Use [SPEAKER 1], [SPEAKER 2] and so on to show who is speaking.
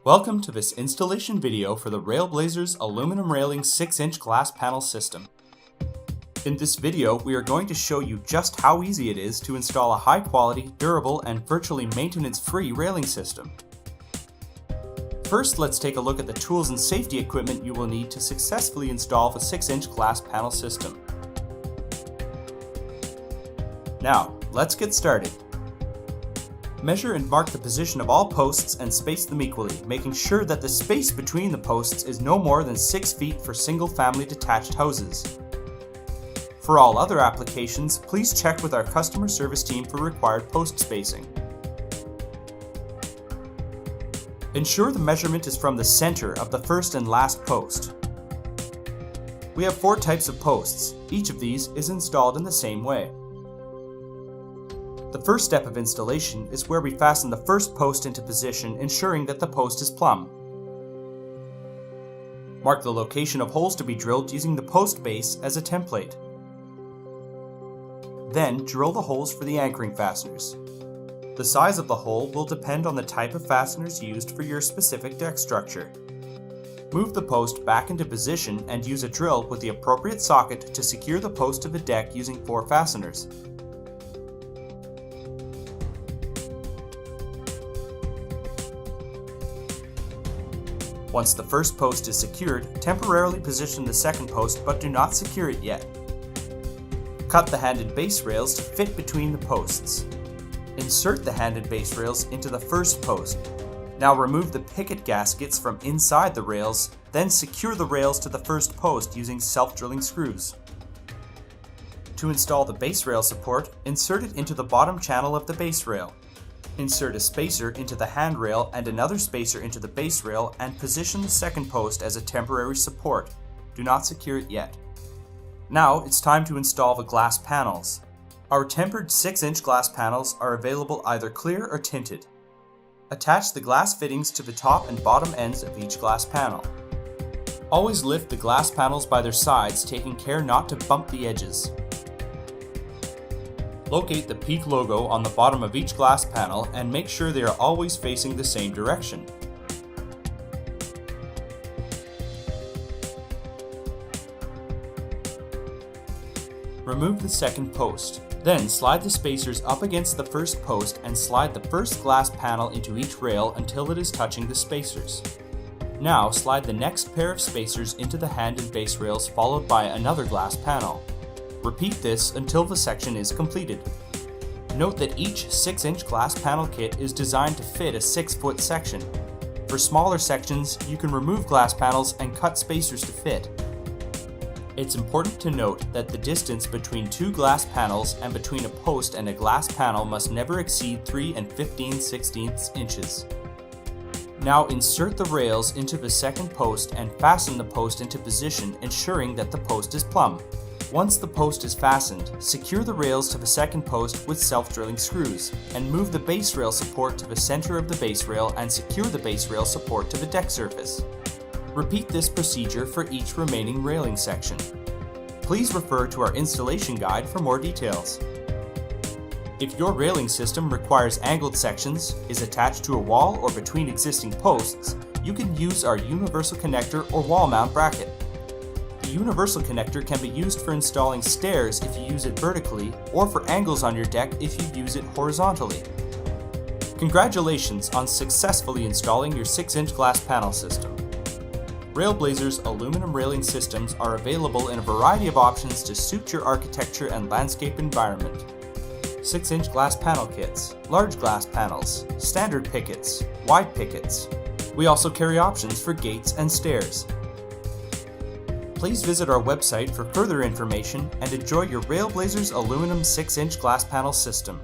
[SPEAKER 1] Welcome to this installation video for the RailBlazers aluminum railing 6-inch glass panel system. In this video, we are going to show you just how easy it is to install a high-quality, durable, and virtually maintenance-free railing system. First, let's take a look at the tools and safety equipment you will need to successfully install the 6-inch glass panel system. Now, let's get started. Measure and mark the position of all posts and space them equally, making sure that the space between the posts is no more than 6 feet for single-family detached houses. For all other applications, please check with our customer service team for required post spacing. Ensure the measurement is from the center of the first and last post. We have 4 types of posts. Each of these is installed in the same way. The first step of installation is where we fasten the first post into position, ensuring that the post is plumb. Mark the location of holes to be drilled using the post base as a template. Then drill the holes for the anchoring fasteners. The size of the hole will depend on the type of fasteners used for your specific deck structure. Move the post back into position and use a drill with the appropriate socket to secure the post to the deck using 4 fasteners. Once the first post is secured, temporarily position the second post but do not secure it yet. Cut the handed base rails to fit between the posts. Insert the handed base rails into the first post. Now remove the picket gaskets from inside the rails, then secure the rails to the first post using self-drilling screws. To install the base rail support, insert it into the bottom channel of the base rail. Insert a spacer into the handrail and another spacer into the base rail and position the second post as a temporary support. Do not secure it yet. Now it's time to install the glass panels. Our tempered 6-inch glass panels are available either clear or tinted. Attach the glass fittings to the top and bottom ends of each glass panel. Always lift the glass panels by their sides, taking care not to bump the edges. Locate the peak logo on the bottom of each glass panel and make sure they are always facing the same direction. Remove the second post. Then slide the spacers up against the first post and slide the first glass panel into each rail until it is touching the spacers. Now slide the next pair of spacers into the hand and base rails, followed by another glass panel. Repeat this until the section is completed. Note that each 6-inch glass panel kit is designed to fit a 6-foot section. For smaller sections, you can remove glass panels and cut spacers to fit. It's important to note that the distance between 2 glass panels and between a post and a glass panel must never exceed 3 15/16 inches. Now insert the rails into the second post and fasten the post into position, ensuring that the post is plumb. Once the post is fastened, secure the rails to the second post with self-drilling screws, and move the base rail support to the center of the base rail and secure the base rail support to the deck surface. Repeat this procedure for each remaining railing section. Please refer to our installation guide for more details. If your railing system requires angled sections, is attached to a wall or between existing posts, you can use our universal connector or wall mount bracket. The universal connector can be used for installing stairs if you use it vertically, or for angles on your deck if you use it horizontally. Congratulations on successfully installing your 6-inch glass panel system. RailBlazers aluminum railing systems are available in a variety of options to suit your architecture and landscape environment. 6-inch glass panel kits, large glass panels, standard pickets, wide pickets. We also carry options for gates and stairs. Please visit our website for further information and enjoy your RailBlazers aluminum 6-inch glass panel system.